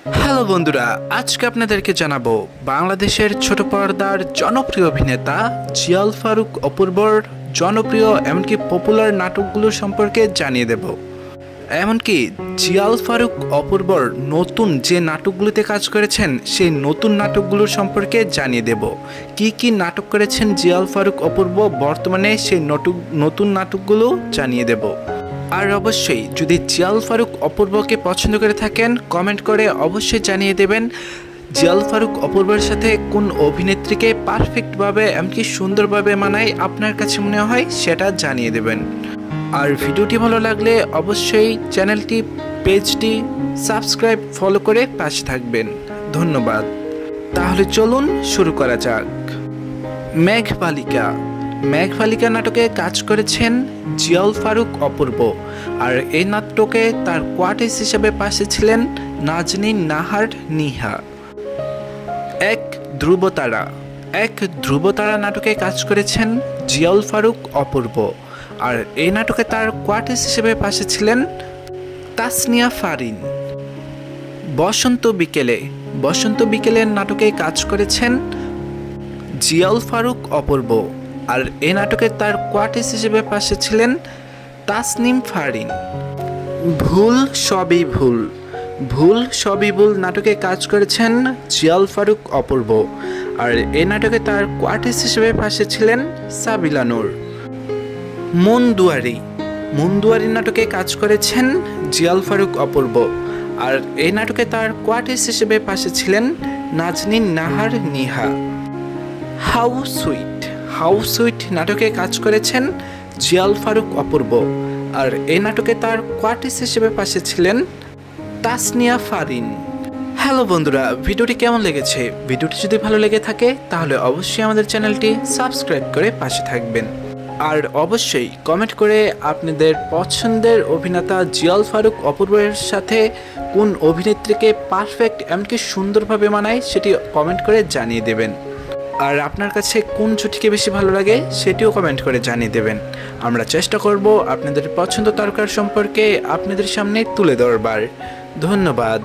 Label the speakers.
Speaker 1: Hello বন্ধুরা, আজকে আপনাদেরকে জানাবো বাংলাদেশের ছোট পর্দার জনপ্রিয় অভিনেতা জিয়াউল ফারুক অপূর্বর জনপ্রিয় এমনকি পপুলার নাটকগুলো সম্পর্কে জানিয়ে দেব। এমনকি জিয়াউল ফারুক অপূর্বর নতুন যে নাটকগুলোতে কাজ করেছেন সেই নতুন নাটকগুলোর সম্পর্কে জানিয়ে দেব। কি কি নাটক করেছেন জিয়াউল ফারুক অপূর্ব বর্তমানে সেই নতুন নাটকগুলো জানিয়ে দেব। আর অবশ্যই যদি জিয়াউল ফারুক অপূর্বকে পছন্দ করে থাকেন কমেন্ট করে অবশ্যই জানিয়ে দেবেন জিয়াউল ফারুক অপূর্বের সাথে কোন অভিনেত্রীকে পারফেক্টভাবে এমনকি সুন্দরভাবে মানায় আপনার কাছে মনে হয় সেটা জানিয়ে দেবেন। আর ভিডিওটি ভালো লাগলে অবশ্যই চ্যানেলটি পেজটি সাবস্ক্রাইব ফলো করে পাশে থাকবেন। ধন্যবাদ। তাহলে চলুন শুরু করা যাক। মেঘবালিকা নাটকে কাজ করেছেন জিয়াউল ফারুক অপূর্ব। আর এই নাটকে তার কোয়ার্টিস হিসেবে পাশে ছিলেন নাজনীন নাহার নিহা। এক ধ্রুবতারা নাটকে কাজ করেছেন জিয়াউল ফারুক অপূর্ব। আর এই নাটকে তার কোয়ার্টিস হিসেবে পাশে ছিলেন তাসনিয়া ফারিন। বসন্ত বিকেলের নাটকে কাজ করেছেন জিয়াউল ফারুক অপূর্ব। আর এই নাটকে তার কোয়ার্টিস হিসেবে পাশে ছিলেন তাসনিম ফারিন। ভুল সবই ভুল নাটকে কাজ করেছেন জিয়াউল ফারুক অপূর্ব। আর এই নাটকে তার কোয়ার্টিস হিসেবে পাশে ছিলেন সাবিলা নূর। মনদুয়ারি নাটকে কাজ করেছেন জিয়াউল ফারুক অপূর্ব। আর এই নাটকে তার কোয়ার্টিস হিসেবে পাশে ছিলেন নাজনীন নাহার নিহা। হাউস সুইট নাটকে কাজ করেছেন জিয়াউল ফারুক অপূর্ব। আর এই নাটকে তার কোয়ার্টিস হিসেবে পাশে ছিলেন তাসনিয়া ফারিন। হ্যালো বন্ধুরা, ভিডিওটি কেমন লেগেছে? ভিডিওটি যদি ভালো লেগে থাকে তাহলে অবশ্যই আমাদের চ্যানেলটি সাবস্ক্রাইব করে পাশে থাকবেন। আর অবশ্যই কমেন্ট করে আপনাদের পছন্দের অভিনেতা জিয়াউল ফারুক অপূর্বের সাথে কোন অভিনেত্রীকে পারফেক্ট এমনকি সুন্দরভাবে মানায় সেটি কমেন্ট করে জানিয়ে দেবেন। আর আপনার কাছে কোন জুটিকে বেশি ভালো লাগে সেটিও কমেন্ট করে জানিয়ে দেবেন। আমরা চেষ্টা করব আপনাদের পছন্দ তারকার সম্পর্কে আপনাদের সামনে তুলে ধরবার। ধন্যবাদ।